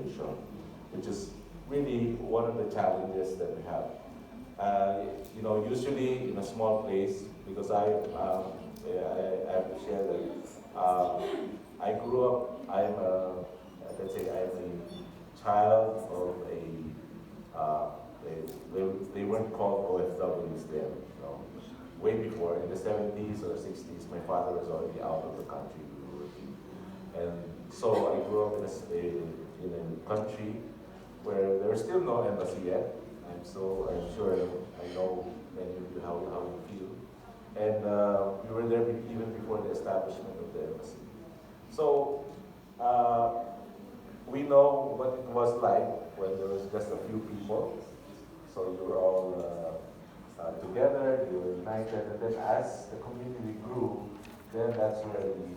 generation, which is really one of the challenges that we have. You know, usually in a small place, because I have to share that I grew up, let's say I'm a child of they weren't called OFWs then, you know. Way before, in the 70s or 60s, my father was already out of the country working. And so I grew up in a country where there was still no embassy yet. I'm sure I know many of you how you feel. And we were there even before the establishment of the embassy. So we know what it was like when there was just a few people. So you were all together, you were united, and then as the community grew, then that's where the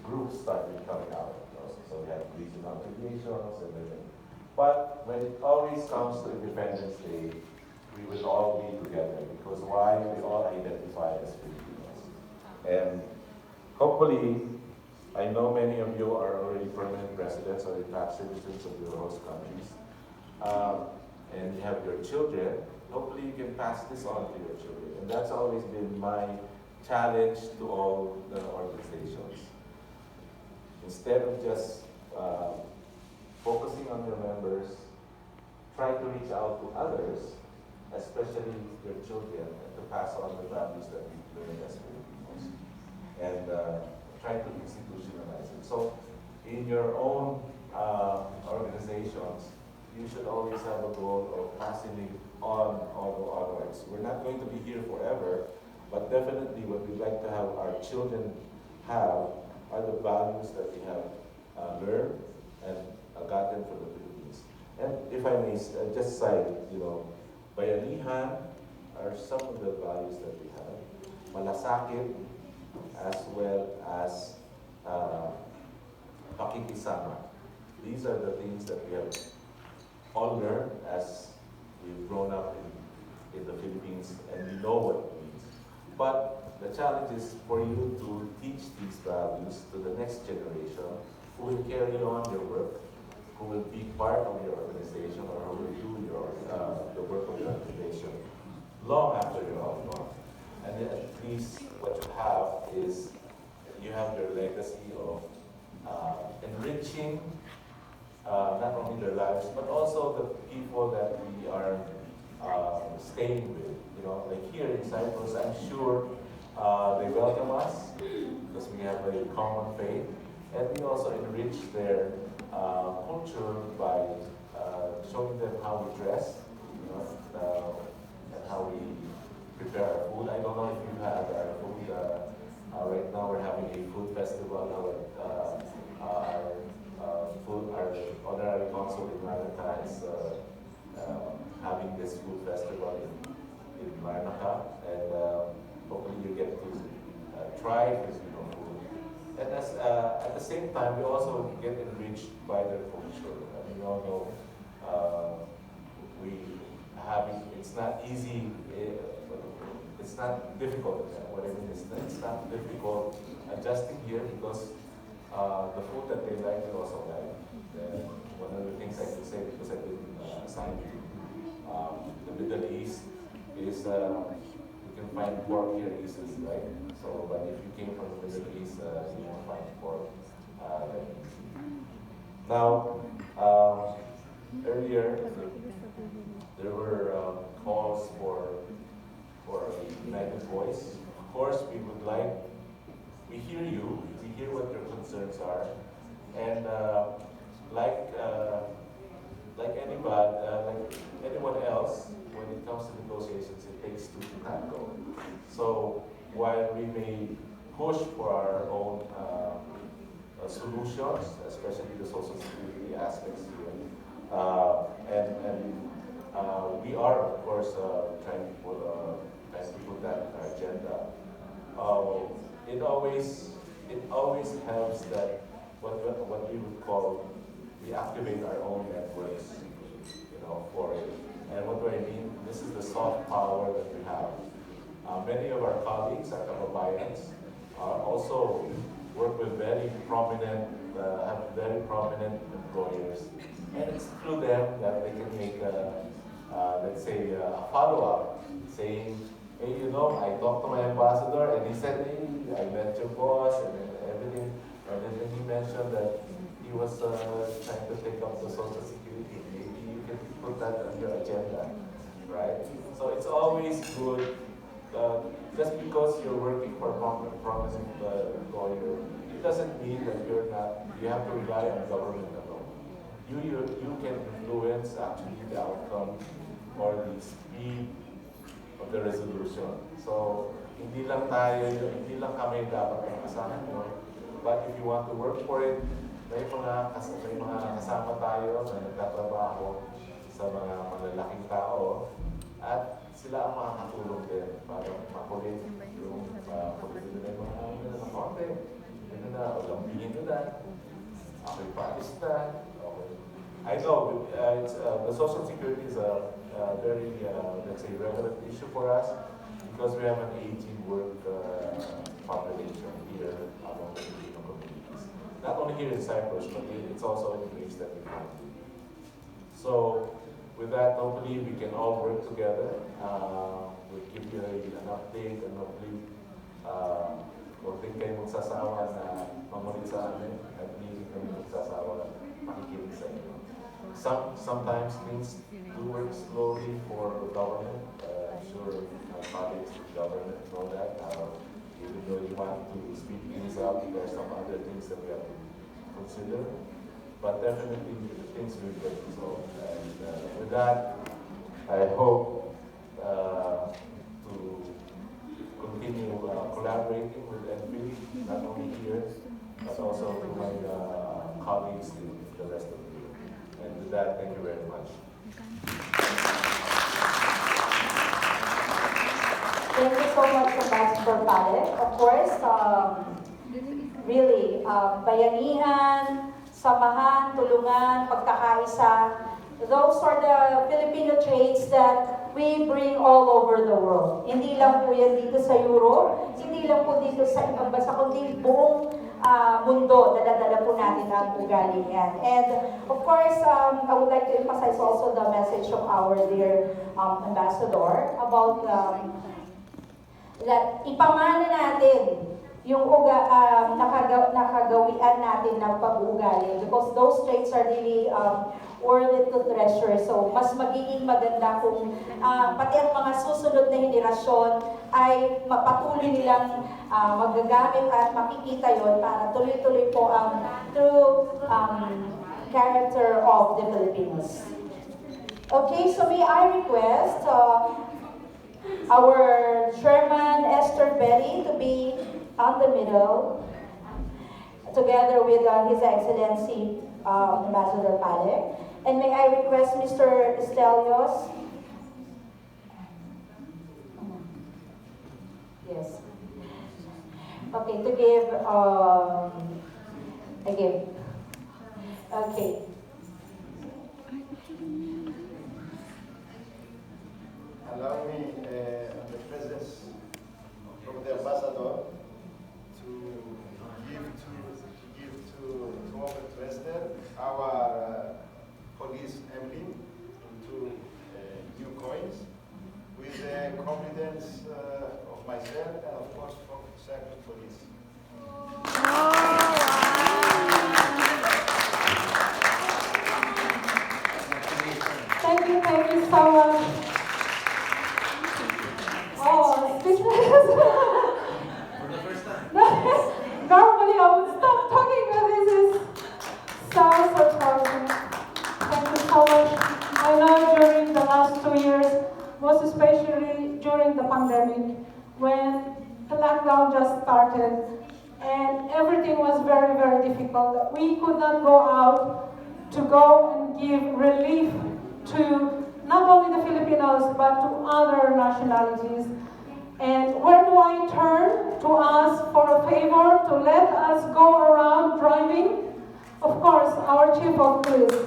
groups started coming out. You know? So we had regional affiliations and everything. But when it always comes to Independence Day, we would all be together because why? We all identify as Filipinos. And hopefully, I know many of you are already permanent residents or tax citizens of your host countries. And you have your children, hopefully you can pass this on to your children. And that's always been my challenge to all the organizations. Instead of just focusing on your members, try to reach out to others, especially your children, and to pass on the values that we learn as Filipinos. And try to institutionalize it. So in your own organizations, you should always have a goal of passing it on onwards. We're not going to be here forever, but definitely what we'd like to have our children have are the values that we have learned and gotten from the Philippines. And if I may just cite, you know, Bayanihan are some of the values that we have. Malasakit, as well as pakikisama. These are the things that we have all learned as we've grown up in the Philippines, and we know what it means. But the challenge is for you to teach these values to the next generation who will carry on your work, who will be part of your organization, or who will do the work of your organization long after you're all gone. And then at least what you have is you have your legacy of enriching not only their lives, but also the people that we are staying with. You know, like here in Cyprus, I'm sure they welcome us because we have a common faith, and we also enrich their culture by showing them how we dress, you know, and how we prepare our food. I don't know if you have our food. Right now we're having a food festival. Our honorary consul in Malacca is having this food festival in Malacca, and hopefully you get to try Filipino food. And at the same time, we also get enriched by their culture. And we all know it's not easy. It's not difficult. What I mean is that it's not difficult adjusting here because the food that they like, they also like. One of the things I can say, because I've been assigned to the Middle East, is you can find pork here easily, right? So, but if you came from the Middle East, you won't find pork that easy. Now, earlier, there were calls for a united voice. Of course, we hear you, we hear what your concerns are, and like anyone else, when it comes to negotiations, it takes two to tango. So while we may push for our own solutions, especially the social security aspects here, and we are, of course, trying to put that in our agenda. It always helps that what we would call, we activate our own networks, you know, for it. And what do I mean? This is the soft power that we have. Many of our colleagues at Bayanihan also work with very prominent have very prominent employers, and it's through them that they can make let's say a follow-up, saying, hey, you know, I talked to my ambassador and he said, hey, I met your boss and everything, and then he mentioned that he was trying to take up the Social Security. Maybe you can put that on your agenda, right? So it's always good, just because you're working for a promising employer, it doesn't mean that you have to rely on government alone. You can influence actually the outcome or the speed of the resolution. So, hindi lang kami dapat ang kasama nyo, but if you want to work for it, may mga kasama tayo na nagtatrabaho sa mga malalaking tao at sila ang makakatulong din para makulit yung kulit nila yung mga na konti. Ano na, o lambihin nila, ako'y paalis na. I know the Social Security is a very, let's say, relevant issue for us because we have an aging work population here among the Filipino communities. Not only here in Cyprus, but it's also in Greece that we come to. So, with that, hopefully we can all work together. We'll give you an update and hopefully huwag din kayo magsasawa na mamulit sa amin at hindi kami magsasawa makikinig sa inyo. Sometimes things do work slowly for government. I'm sure colleagues in government know that. Even though you want to speed things up, there are some other things that we have to consider. But definitely things will get resolved. And with that, I hope to continue collaborating with Enfid, not only here, but also with my colleagues in the rest of the world. And with that, thank you very much. Thank you so much, Ambassador Palek. Of course, really, bayanihan, samahan, tulungan, pagkakaisa, those are the Filipino traits that we bring all over the world. Hindi lang po yan dito sa Europe, hindi lang po dito sa ibang bansa, kundi buong mundo, dala-dala po natin ang ugali yan. And of course, I would like to emphasize also the message of our dear ambassador about that ipamana natin yung nakagawian natin ng pag-uugali because those traits are really worth to treasure. So, mas magiging maganda kung pati ang mga susunod na henerasyon ay mapatuloy nilang magagamit at makikita yon para tuloy-tuloy po ang true character of the Filipinos. Okay, so may I request our Chairman Esther Betty to be on the middle, together with His Excellency Ambassador Palek. And may I request Mr. Estelios? Yes. Okay, to give, again. Okay. Allow me, in the presence of the ambassador, to give to offer to Esther our police emblem into new coins with the confidence of myself and of course from Cyprus police. Thank you so much. Oh, speechless. For the first time. Normally I would stop talking, but this is so proud. Thank you so much. I know during the last 2 years, most especially during the pandemic, when the lockdown just started and everything was very, very difficult. We could not go out to go and give relief to not only the Filipinos, but to other nationalities. And where do I turn to ask for a favor to let us go around driving? Of course, our Chief of Police.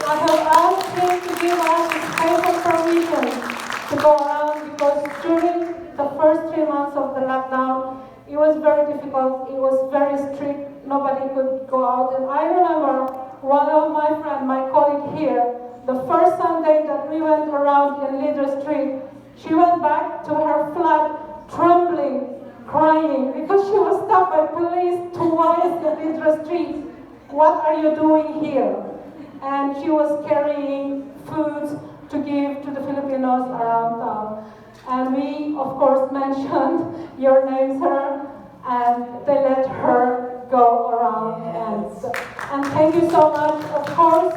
I have asked him to give us special permission to go around because during the first 3 months of the lockdown, it was very difficult, it was very strict, nobody could go out, and here, the first Sunday that we went around in Leader Street, she went back to her flat trembling, crying, because she was stopped by police twice in Leader Street. What are you doing here? And she was carrying foods to give to the Filipinos around town. And we, of course, mentioned your name, sir, and they let her go around. And thank you so much, of course,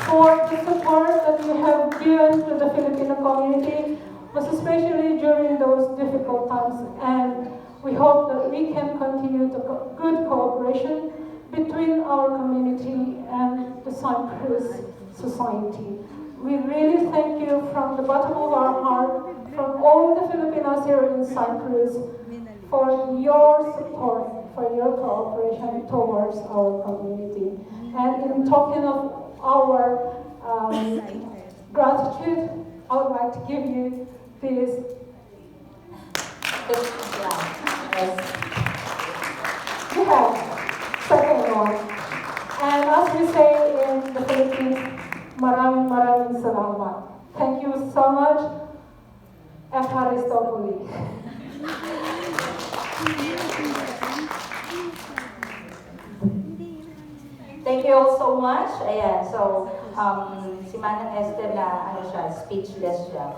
for the support that you have given to the Filipino community, but especially during those difficult times. And we hope that we can continue the good cooperation between our community and the Cyprus society. We really thank you from the bottom of our heart, from all the Filipinos here in Cyprus, for your support, for your cooperation towards our community. And in token of our gratitude, I would like to give you this. You have second one. And as we say in the Philippines, maraming salamat. Thank you so much. Efaristopoli. Thank you all so much. Ayan, so si Manang Esther na speechless siya.